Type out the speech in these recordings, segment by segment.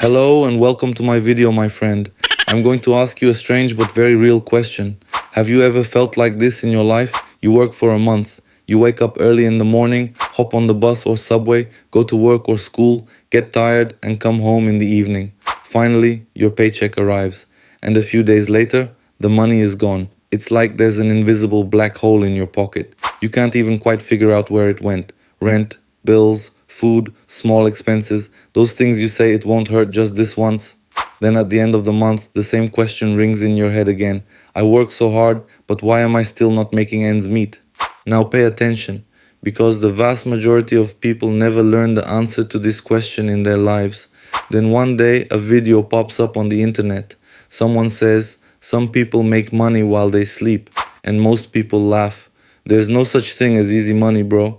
Hello and welcome to my video, my friend. I'm going to ask you a strange but very real question. Have you ever felt like this in your life? You work for a month. You wake up early in the morning, hop on the bus or subway, go to work or school, get tired, and come home in the evening. Finally, your paycheck arrives. And a few days later, the money is gone. It's like there's an invisible black hole in your pocket. You can't even quite figure out where it went. Rent, bills, food, small expenses, those things you say it won't hurt just this once. Then at the end of the month, the same question rings in your head again. I work so hard, but why am I still not making ends meet? Now pay attention, because the vast majority of people never learn the answer to this question in their lives. Then one day, a video pops up on the internet. Someone says, some people make money while they sleep, and most people laugh. There's no such thing as easy money, bro.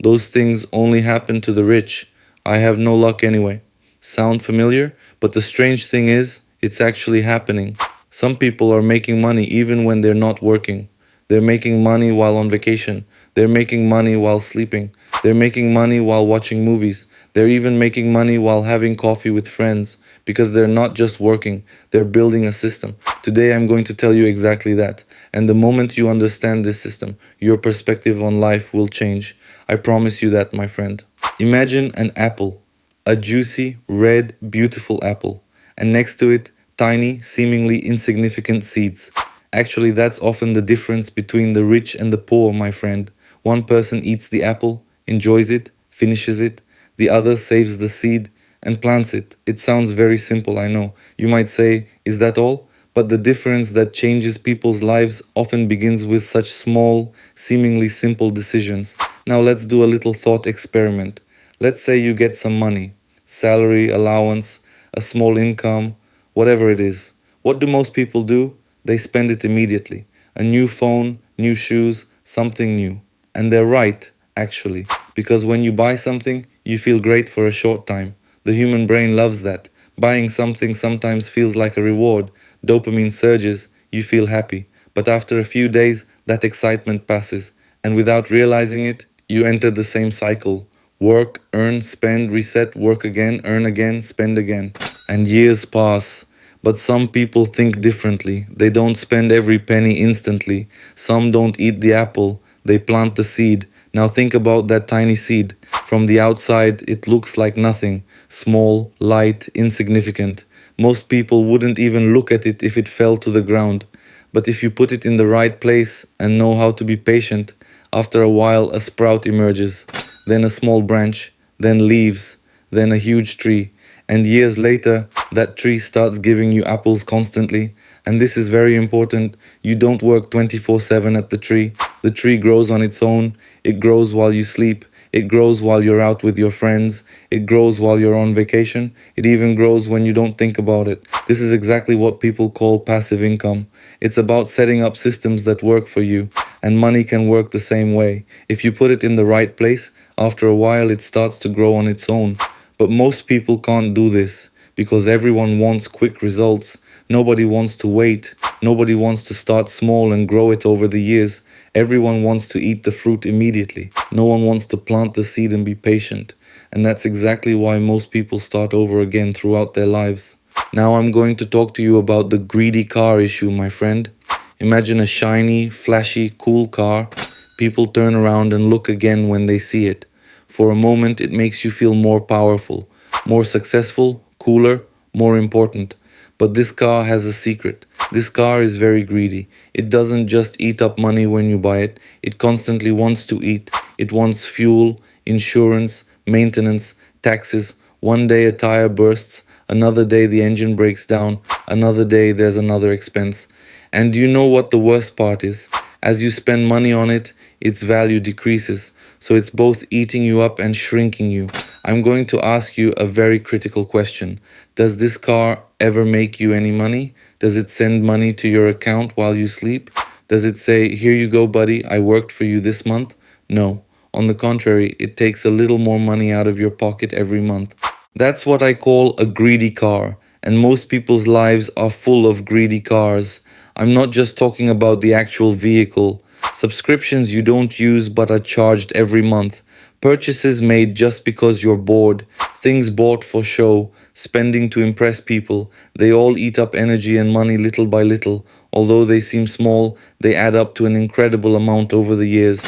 Those things only happen to the rich. I have no luck anyway. Sound familiar? But the strange thing is, it's actually happening. Some people are making money even when they're not working. They're making money while on vacation. They're making money while sleeping. They're making money while watching movies. They're even making money while having coffee with friends. Because they're not just working, they're building a system. Today I'm going to tell you exactly that. And the moment you understand this system, your perspective on life will change. I promise you that, my friend. Imagine an apple. A juicy, red, beautiful apple. And next to it, tiny, seemingly insignificant seeds. Actually, that's often the difference between the rich and the poor, my friend. One person eats the apple, enjoys it, finishes it. The other saves the seed and plants it. It sounds very simple, I know. You might say, is that all? But the difference that changes people's lives often begins with such small, seemingly simple decisions. Now let's do a little thought experiment. Let's say you get some money, salary, allowance, a small income, whatever it is. What do most people do? They spend it immediately. A new phone, new shoes, something new. And they're right, actually, because when you buy something, you feel great for a short time. The human brain loves that. Buying something sometimes feels like a reward. Dopamine surges, you feel happy. But after a few days, that excitement passes. And without realizing it, you enter the same cycle. Work, earn, spend, reset, work again, earn again, spend again. And years pass. But some people think differently. They don't spend every penny instantly. Some don't eat the apple. They plant the seed. Now think about that tiny seed. From the outside, it looks like nothing. Small, light, insignificant. Most people wouldn't even look at it if it fell to the ground. But if you put it in the right place and know how to be patient, after a while a sprout emerges. Then a small branch, then leaves, then a huge tree. And years later, that tree starts giving you apples constantly. And this is very important. You don't work 24/7 at the tree. The tree grows on its own. It grows while you sleep. It grows while you're out with your friends. It grows while you're on vacation. It even grows when you don't think about it. This is exactly what people call passive income. It's about setting up systems that work for you. And money can work the same way. If you put it in the right place, after a while it starts to grow on its own. But most people can't do this because everyone wants quick results. Nobody wants to wait. Nobody wants to start small and grow it over the years. Everyone wants to eat the fruit immediately. No one wants to plant the seed and be patient. And that's exactly why most people start over again throughout their lives. Now I'm going to talk to you about the greedy car issue, my friend. Imagine a shiny, flashy, cool car. People turn around and look again when they see it. For a moment, it makes you feel more powerful, more successful, cooler, more important. But this car has a secret. This car is very greedy. It doesn't just eat up money when you buy it. It constantly wants to eat. It wants fuel, insurance, maintenance, taxes. One day a tire bursts. Another day the engine breaks down. Another day there's another expense. And do you know what the worst part is? As you spend money on it, its value decreases. So it's both eating you up and shrinking you. I'm going to ask you a very critical question. Does this car ever make you any money? Does it send money to your account while you sleep? Does it say, here you go, buddy, I worked for you this month? No. On the contrary, it takes a little more money out of your pocket every month. That's what I call a greedy car. And most people's lives are full of greedy cars. I'm not just talking about the actual vehicle. Subscriptions you don't use but are charged every month. Purchases made just because you're bored. Things bought for show. spending to impress people. They all eat up energy and money little by little. Although they seem small, they add up to an incredible amount over the years.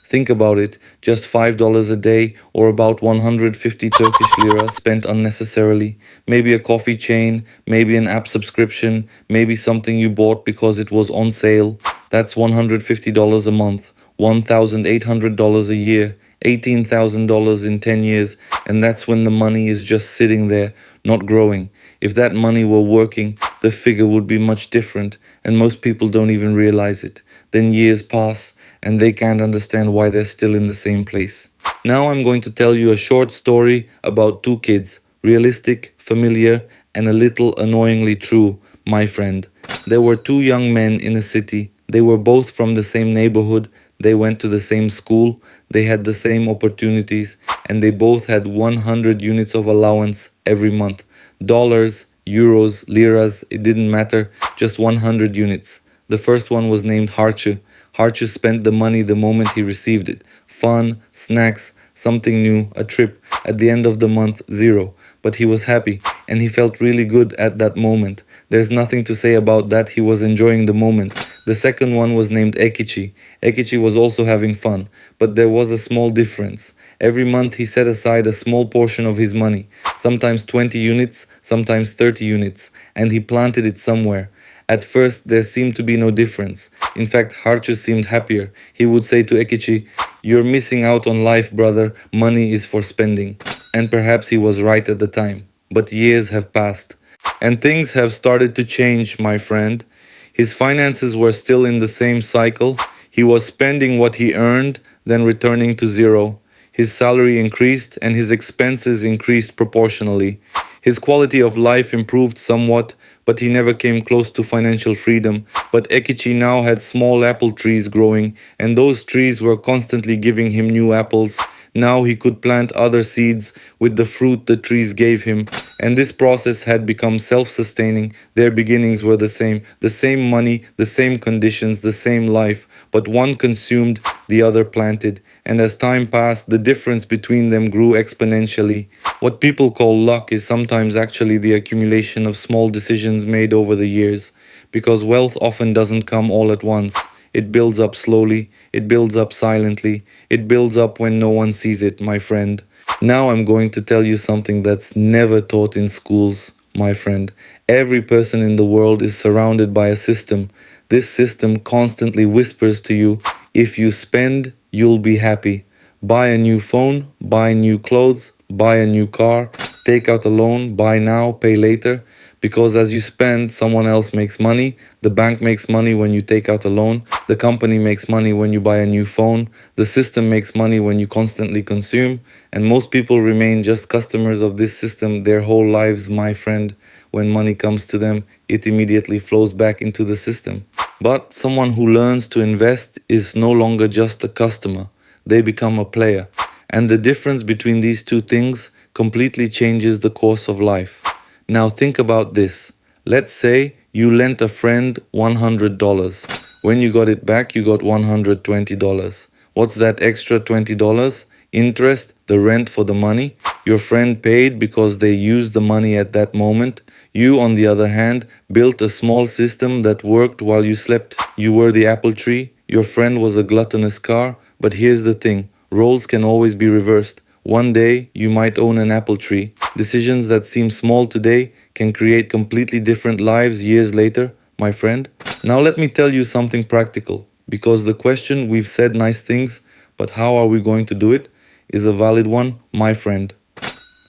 Think about it, just $5 a day or about 150 Turkish lira spent unnecessarily. Maybe a coffee chain, maybe an app subscription, maybe something you bought because it was on sale. That's $150 a month, $1,800 a year, $18,000 in 10 years, and that's when the money is just sitting there, not growing. If that money were working, the figure would be much different, and most people don't even realize it. Then years pass, and they can't understand why they're still in the same place. Now I'm going to tell you a short story about two kids, realistic, familiar, and a little annoyingly true, my friend. There were two young men in a city. They were both from the same neighborhood, they went to the same school, they had the same opportunities, and they both had 100 units of allowance every month. Dollars, euros, liras, it didn't matter, just 100 units. The first one was named Harçı. Harçı spent the money the moment he received it. Fun, snacks, something new, a trip. At the end of the month, zero. But he was happy, and he felt really good at that moment. There's nothing to say about that, he was enjoying the moment. The second one was named Ekici. Ekici was also having fun, but there was a small difference. Every month he set aside a small portion of his money, sometimes 20 units, sometimes 30 units, and he planted it somewhere. At first, there seemed to be no difference. In fact, Harçı seemed happier. He would say to Ekici, "You're missing out on life, brother. Money is for spending." And perhaps he was right at the time. But years have passed. And things have started to change, my friend. His finances were still in the same cycle. He was spending what he earned, then returning to zero. His salary increased and his expenses increased proportionally. His quality of life improved somewhat, but he never came close to financial freedom. But Ekici now had small apple trees growing, and those trees were constantly giving him new apples. Now he could plant other seeds with the fruit the trees gave him, and this process had become self-sustaining. Their beginnings were the same money, the same conditions, the same life, but one consumed, the other planted. And as time passed, the difference between them grew exponentially. What people call luck is sometimes actually the accumulation of small decisions made over the years, because wealth often doesn't come all at once. It builds up slowly, it builds up silently, it builds up when no one sees it, my friend. Now I'm going to tell you something that's never taught in schools, my friend. Every person in the world is surrounded by a system. This system constantly whispers to you, if you spend, you'll be happy. Buy a new phone, buy new clothes, buy a new car, take out a loan, buy now, pay later. Because as you spend, someone else makes money. The bank makes money when you take out a loan. The company makes money when you buy a new phone. The system makes money when you constantly consume. And most people remain just customers of this system their whole lives, my friend. When money comes to them, it immediately flows back into the system. But someone who learns to invest is no longer just a customer. They become a player. And the difference between these two things completely changes the course of life. Now think about this. Let's say you lent a friend $100. When you got it back, you got $120. What's that extra $20? Interest, the rent for the money. Your friend paid because they used the money at that moment. You, on the other hand, built a small system that worked while you slept. You were the apple tree. Your friend was a gluttonous car. But here's the thing. Roles can always be reversed. One day, you might own an apple tree. Decisions that seem small today can create completely different lives years later, my friend. Now let me tell you something practical, because the question, we've said nice things, but how are we going to do it, is a valid one, my friend.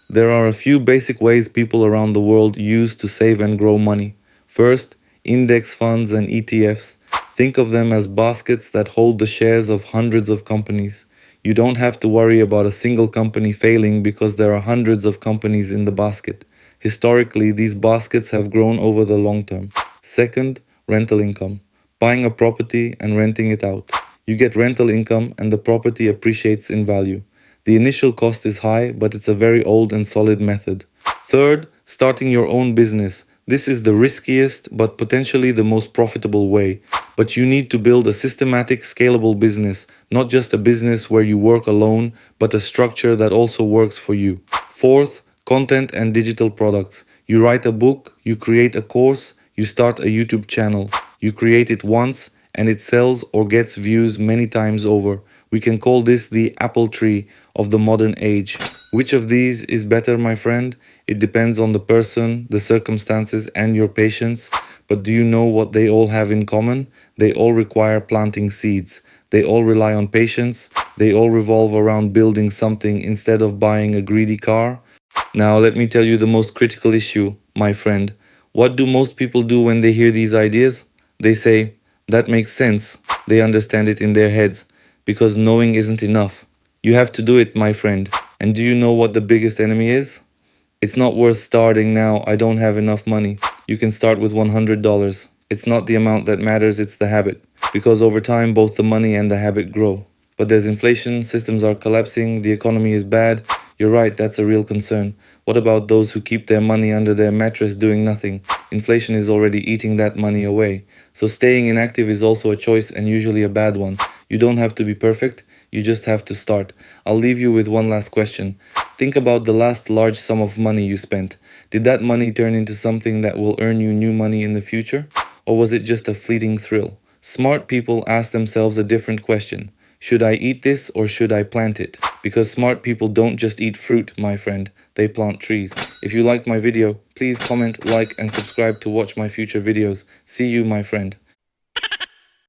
There are a few basic ways people around the world use to save and grow money. First, index funds and ETFs. Think of them as baskets that hold the shares of hundreds of companies. You don't have to worry about a single company failing because there are hundreds of companies in the basket. Historically, these baskets have grown over the long term. Second, rental income. Buying a property and renting it out. You get rental income and the property appreciates in value. The initial cost is high, but it's a very old and solid method. Third, starting your own business. This is the riskiest but potentially the most profitable way. But you need to build a systematic, scalable business, not just a business where you work alone, but a structure that also works for you. Fourth, Content and digital products. You write a book, you create a course, you start a YouTube channel. You create it once and it sells or gets views many times over. We can call this the apple tree of the modern age. Which of these is better, my friend? It depends on the person, the circumstances, and your patience. But do you know what they all have in common? They all require planting seeds. They all rely on patience. They all revolve around building something instead of buying a greedy car. Now, let me tell you the most critical issue, my friend. What do most people do when they hear these ideas? They say, that makes sense. They understand it in their heads. Because knowing isn't enough. You have to do it, my friend. And do you know what the biggest enemy is? It's not worth starting now. I don't have enough money. You can start with $100. It's not the amount that matters, it's the habit. Because over time, both the money and the habit grow. But there's inflation, systems are collapsing, the economy is bad. You're right, that's a real concern. What about those who keep their money under their mattress doing nothing? Inflation is already eating that money away. So staying inactive is also a choice and usually a bad one. You don't have to be perfect, you just have to start. I'll leave you with one last question. Think about the last large sum of money you spent. Did that money turn into something that will earn you new money in the future? Or was it just a fleeting thrill? Smart people ask themselves a different question. Should I eat this or should I plant it? Because smart people don't just eat fruit, my friend. They plant trees. If you liked my video, please comment, like, and subscribe to watch my future videos. See you, my friend.